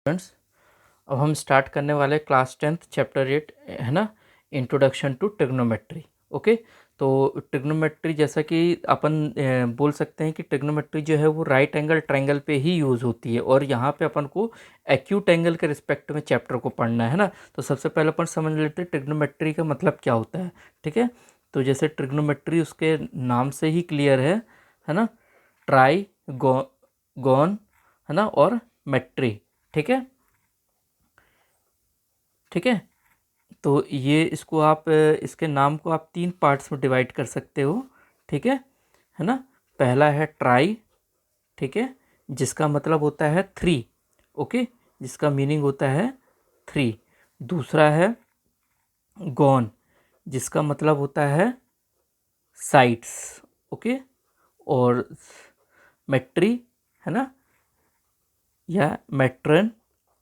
Friends, अब हम start करने वाले क्लास 10th चैप्टर 8 है ना, इंट्रोडक्शन टू ट्रिग्नोमेट्री। ओके, तो ट्रिग्नोमेट्री जैसा कि अपन बोल सकते हैं कि ट्रिग्नोमेट्री जो है वो राइट एंगल ट्रायंगल पे ही यूज़ होती है और यहाँ पे अपन को एक्यूट एंगल के रिस्पेक्ट में चैप्टर को पढ़ना है ना। तो सबसे पहले अपन समझ लेते हैं ट्रिग्नोमेट्री का मतलब क्या होता है। ठीक है, तो जैसे ट्रिग्नोमेट्री उसके नाम से ही क्लियर है ना, ट्राई गॉन है ना और मेट्री। ठीक है, ठीक है। तो ये इसको आप इसके नाम को आप 3 पार्ट्स में डिवाइड कर सकते हो। ठीक है ना। पहला है ट्राई, ठीक है, जिसका मतलब होता है 3। ओके, जिसका मीनिंग होता है 3। दूसरा है गॉन, जिसका मतलब होता है साइड्स। ओके, और मेट्री है ना, या मेट्रन।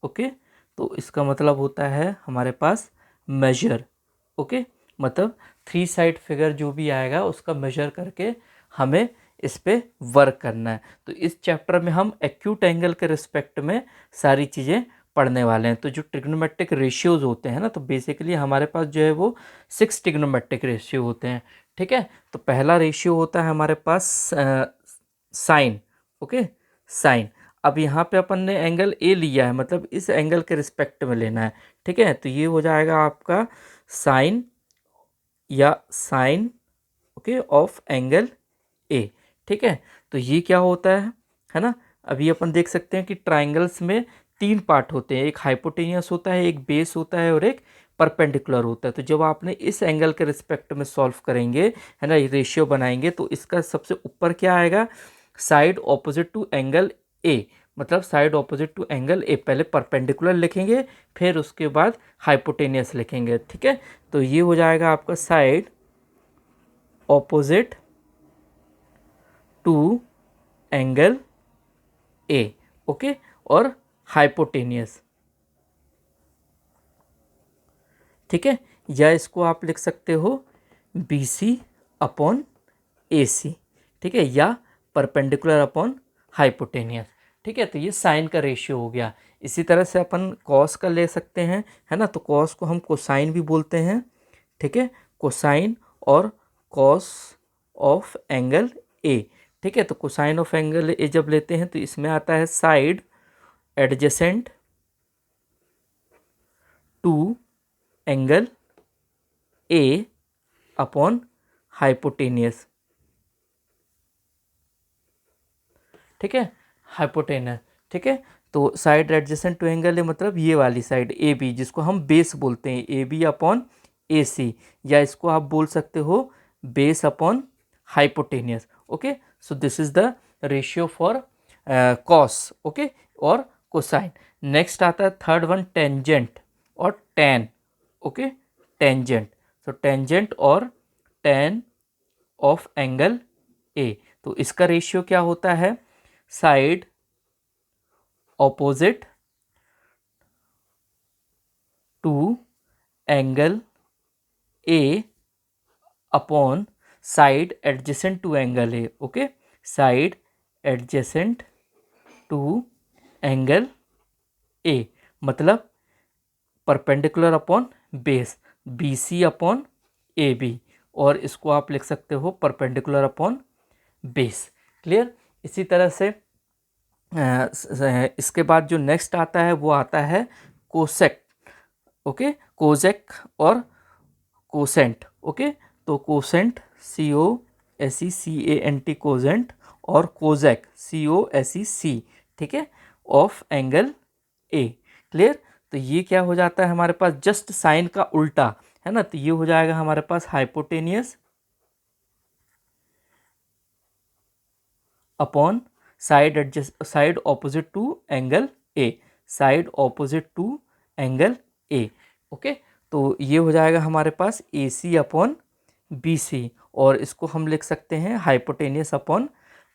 ओके, तो इसका मतलब होता है हमारे पास मेजर। ओके, मतलब 3 साइड फिगर जो भी आएगा उसका मेजर करके हमें इस पे वर्क करना है। तो इस चैप्टर में हम एक्यूट एंगल के रिस्पेक्ट में सारी चीज़ें पढ़ने वाले हैं। तो जो ट्रिग्नोमेट्रिक रेशियोज होते हैं ना, तो बेसिकली हमारे पास जो है वो 6 ट्रिग्नोमेट्रिक रेशियो होते हैं। ठीक है, तो पहला रेशियो होता है हमारे पास साइन। Okay, sign. अब यहाँ पे अपन ने एंगल ए लिया है, मतलब इस एंगल के रिस्पेक्ट में लेना है। ठीक है, तो ये हो जाएगा आपका साइन या sine, okay, of angle A. ठीक है, तो ये क्या होता है ना। अभी अपन देख सकते हैं कि ट्राइंगल्स में 3 पार्ट होते हैं, एक हाइपोटेनियस होता है, एक बेस होता है और एक परपेंडिकुलर होता है। तो जब आपने इस एंगल के रिस्पेक्ट में सॉल्व करेंगे है ना, रेशियो बनाएंगे, तो इसका सबसे ऊपर क्या आएगा, side opposite to angle A. मतलब side opposite to angle A, पहले परपेंडिकुलर लिखेंगे फिर उसके बाद हाइपोटेनियस लिखेंगे। ठीक है, तो ये हो जाएगा आपका side opposite to angle A. Okay, और हाइपोटेनियस। ठीक है, या इसको आप लिख सकते हो बी सी अपॉन ए सी। ठीक है, या परपेंडिकुलर अपॉन हाइपोटेनियस। ठीक है, तो ये साइन का रेशियो हो गया। इसी तरह से अपन कॉस का ले सकते हैं, है ना। तो कॉस को हम कोसाइन भी बोलते हैं। ठीक है, कोसाइन और कॉस ऑफ एंगल ए। ठीक है, तो कोसाइन ऑफ एंगल ए जब लेते हैं तो इसमें आता है side adjacent to angle A upon hypotenuse. ठीक है, हाइपोटेनस। ठीक है, तो साइड एडजेसेंट टू एंगल है मतलब ये वाली साइड ए बी, जिसको हम बेस बोलते हैं, ए बी अपॉन ए सी, या इसको आप बोल सकते हो base upon hypotenuse. Okay, so this is the ratio for cos. Okay, और कोसाइन। नेक्स्ट आता है थर्ड वन, टेंजेंट और tan. Okay, tangent, so tangent और टैन ऑफ एंगल ए। तो इसका रेशियो क्या होता है, side opposite to angle A upon side adjacent to angle A. Okay, side adjacent to angle A, मतलब perpendicular upon base, B C upon A B, और इसको आप लिख सकते हो परपेंडिकुलर अपॉन बेस। क्लियर। इसी तरह से इसके बाद जो नेक्स्ट आता है वो आता है कोसेक। ओके, कोजेक और कोसेंट। ओके, तो quotient C O S E C A N T, cogent, और कोजेक सी ओ एस ई सी। ठीक है, ऑफ एंगल ए। क्लियर। तो ये क्या हो जाता है हमारे पास, जस्ट साइन का उल्टा है ना। तो ये हो जाएगा हमारे पास hypotenuse upon side opposite to angle A, side opposite to angle A. Okay, तो ये हो जाएगा हमारे पास ए सी अपॉन बी सी, और इसको हम लिख सकते हैं हाइपोटेनियस अपॉन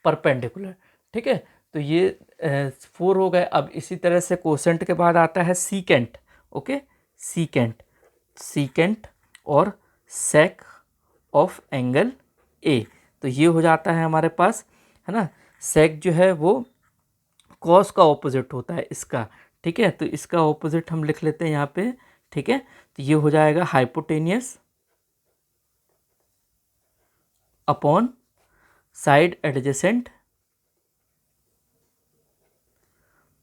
परपेंडिकुलर। ठीक है, तो ये 4 हो गए। अब इसी तरह से कोसेंट के बाद आता है सीकेंट। ओके, सीकेंट, सीकेंट और सेक ऑफ एंगल ए। तो ये हो जाता है हमारे पास, है ना। सेक जो है वो कॉस का ऑपोजिट होता है इसका। ठीक है। तो इसका ऑपोजिट हम लिख लेते हैं यहाँ पे, ठीक है। तो ये हो जाएगा hypotenuse upon side adjacent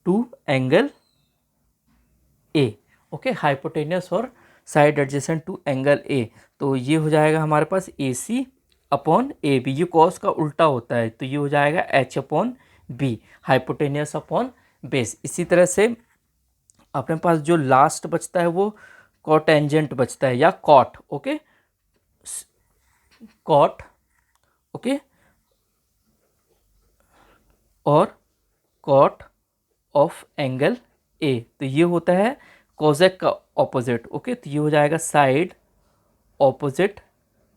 to angle A. Okay, hypotenuse और side adjacent to angle A. तो ये हो जाएगा हमारे पास A C upon A B, ये कॉस का उल्टा होता है, तो ये हो जाएगा H upon B, hypotenuse upon base. इसी तरह से अपने पास जो लास्ट बचता है वो कॉटेंजेंट बचता है या कॉट। ओके, कॉट, ओके, और कॉट ऑफ एंगल ए, तो ये होता है कोजेक का ऑपोजिट। ओके, तो ये हो जाएगा side opposite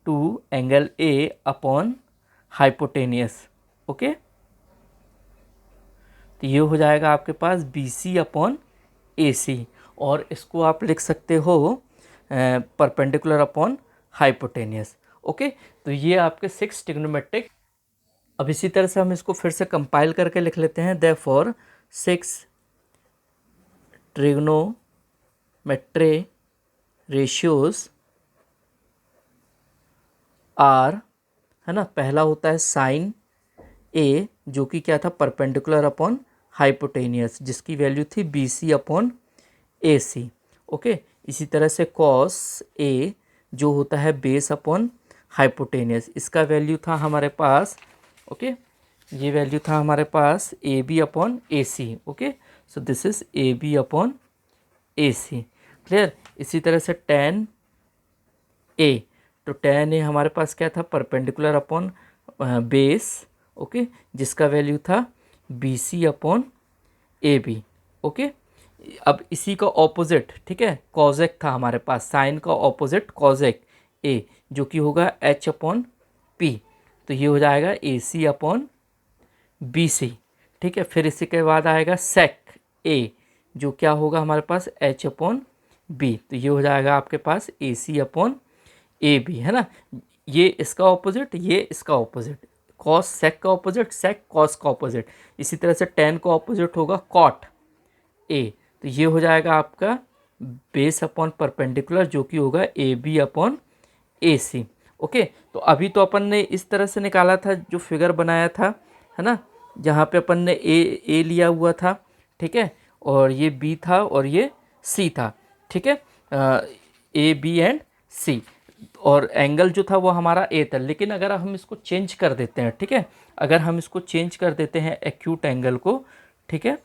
to angle A upon hypotenuse. Okay, तो ये हो जाएगा आपके पास बी सी अपॉन ए सी, और इसको आप लिख सकते हो परपेंडिकुलर अपॉन हाइपोटेनियस। ओके, तो ये आपके 6 ट्रिग्नोमेट्रिक। अब इसी तरह से हम इसको फिर से कंपाइल करके लिख लेते हैं। देयरफॉर 6 ट्रिग्नोमेट्रिक रेशियोज आर, है ना, पहला होता है साइन ए, जो कि क्या था, परपेंडिकुलर अपॉन हाइपोटेनियस, जिसकी वैल्यू थी B C upon A C. Okay, इसी तरह से कॉस ए, जो होता है बेस अपॉन हाइपोटेनियस, इसका वैल्यू था हमारे पास, ओके, ये वैल्यू था हमारे पास A B upon A C. Okay, so this is A B upon A C, clear. इसी तरह से टेन ए, तो टेन ए हमारे पास क्या था, परपेंडिकुलर अपॉन बेस, ओके, जिसका वैल्यू था B C upon A B. Okay, अब इसी का ऑपोजिट, ठीक है, कॉजेक था हमारे पास, साइन का ऑपोजिट कॉजेक ए, जो कि होगा एच अपॉन पी, तो ये हो जाएगा ए सी अपॉन बी सी। ठीक है, फिर इसी के बाद आएगा सेक ए, जो क्या होगा हमारे पास एच अपॉन बी, तो ये हो जाएगा आपके पास A C upon A B, है ना। ये इसका ऑपोजिट, ये इसका ऑपोजिट, कॉस सेक का ऑपोजिट, सेक कॉस का ऑपोजिट। इसी तरह से टेन का ऑपोजिट होगा कॉट ए, तो ये हो जाएगा आपका बेस अपॉन परपेंडिकुलर, जो कि होगा A B upon A C. Okay, तो अभी तो अपन ने इस तरह से निकाला था, जो फिगर बनाया था, है ना, जहाँ पे अपन ने ए लिया हुआ था, ठीक है, और ये बी था और ये सी था, ठीक है, ए बी एंड सी, और एंगल जो था वो हमारा ए था। लेकिन अगर हम इसको चेंज कर देते हैं, ठीक है, अगर हम इसको चेंज कर देते हैं एक्यूट एंगल को, ठीक है,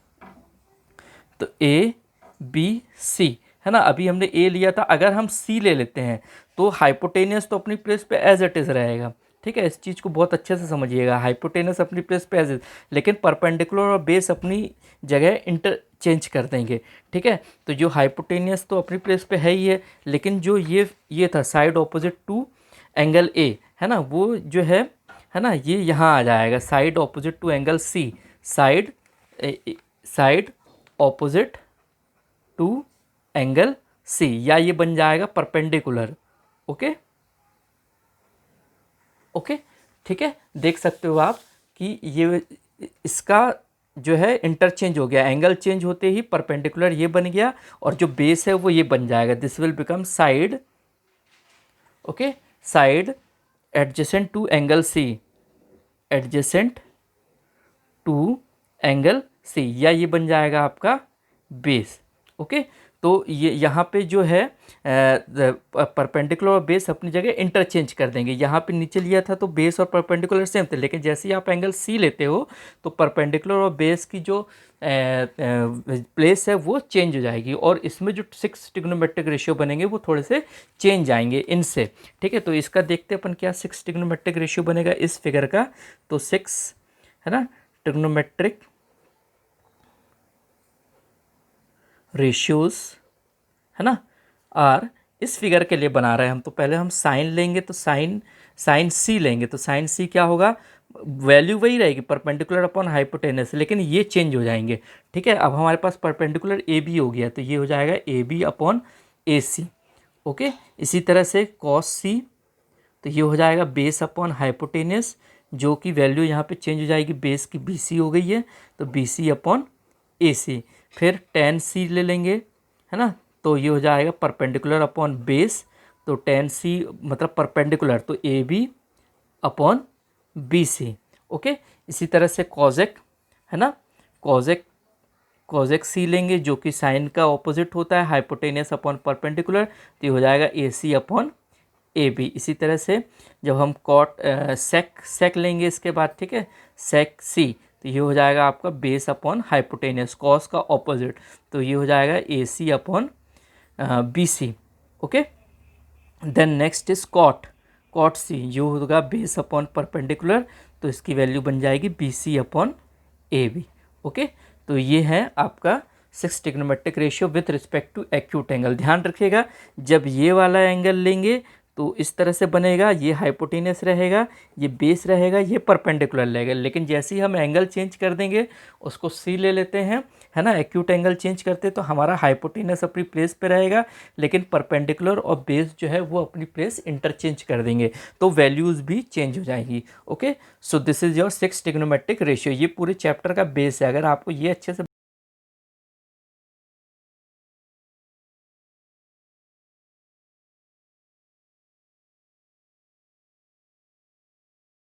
तो ए बी सी, है ना, अभी हमने ए लिया था, अगर हम सी ले लेते हैं तो हाइपोटेनियस तो अपनी प्लेस पे एज इट इज़ रहेगा। ठीक है, इस चीज़ को बहुत अच्छे से समझिएगा, हाइपोटेनियस अपनी प्लेस पे एज इट, लेकिन परपेंडिकुलर और बेस अपनी जगह इंटरचेंज कर देंगे। ठीक है, तो जो हाइपोटेनियस तो अपनी प्लेस पे है ही है, लेकिन जो ये था side opposite to angle A, है ना, वो जो है ना, ये यहाँ आ जाएगा side opposite to angle C, side opposite to angle C, या ये बन जाएगा परपेंडिकुलर। ओके ओके, ठीक है, देख सकते हो आप कि ये इसका जो है इंटरचेंज हो गया, एंगल चेंज होते ही परपेंडिकुलर ये बन गया और जो बेस है वो ये बन जाएगा, this will become side, okay, side adjacent to angle C, adjacent to angle C, या ये बन जाएगा आपका बेस। ओके, तो ये यहाँ पे जो है परपेंडिकुलर और बेस अपनी जगह इंटरचेंज कर देंगे। यहाँ पे नीचे लिया था तो बेस और परपेंडिकुलर सेम थे, लेकिन जैसे ही आप एंगल सी लेते हो तो परपेंडिकुलर और बेस की जो प्लेस है वो चेंज हो जाएगी, और इसमें जो 6 ट्रिग्नोमेट्रिक रेशियो बनेंगे वो थोड़े से चेंज आएंगे इनसे। ठीक है, तो इसका देखते अपन क्या 6 ट्रिग्नोमेट्रिक रेशियो बनेगा इस फिगर का, तो 6, है ना, ट्रिग्नोमेट्रिक रेशियोज, है ना, आर, इस फिगर के लिए बना रहे हैं हम, तो पहले हम साइन लेंगे, तो साइन सी लेंगे, तो साइन सी क्या होगा, वैल्यू वही रहेगी परपेंडिकुलर अपॉन हाइपोटेनस, लेकिन ये चेंज हो जाएंगे। ठीक है, अब हमारे पास परपेंडिकुलर ए बी हो गया, तो ये हो जाएगा A B upon A C. Okay, इसी तरह से कॉस सी, तो ये हो जाएगा बेस अपॉन हाइपोटेनस, जो कि वैल्यू यहाँ पे चेंज हो जाएगी, बेस की बी सी हो गई है, तो बी सी अपॉन ए सी। फिर tan c ले लेंगे, है ना, तो ये हो जाएगा परपेंडिकुलर अपॉन बेस, तो tan c मतलब परपेंडिकुलर, तो A B upon B C. Okay, इसी तरह से कॉजेक, है ना, कॉजेक सी लेंगे जो कि साइन का ऑपोजिट होता है, हाइपोटेनियस अपॉन परपेंडिकुलर, तो ये हो जाएगा A C upon A B. इसी तरह से जब हम कॉट सेक लेंगे इसके बाद, ठीक है, सेक सी, तो ये हो जाएगा आपका बेस अपॉन हाइपोटेनियस, कॉस का ऑपोजिट, तो ये हो जाएगा A C upon B C. Okay, then next is cot C, ये होगा बेस अपॉन परपेंडिकुलर, तो इसकी वैल्यू बन जाएगी B C upon A B. Okay, तो ये है आपका 6 trigonometric ratio with respect to acute angle. ध्यान रखिएगा, जब ये वाला एंगल लेंगे तो इस तरह से बनेगा, ये हाइपोटेनियस रहेगा, ये बेस रहेगा, ये परपेंडिकुलर रहेगा, लेकिन जैसे ही हम एंगल चेंज कर देंगे, उसको सी ले लेते हैं, है ना, एक्यूट एंगल चेंज करते तो हमारा हाइपोटेनियस अपनी प्लेस पे रहेगा, लेकिन परपेंडिकुलर और बेस जो है वो अपनी प्लेस इंटरचेंज कर देंगे, तो वैल्यूज़ भी चेंज हो जाएंगी। Okay, so this is your 6 trigonometric ratio. ये पूरे चैप्टर का बेस है। अगर आपको ये अच्छे से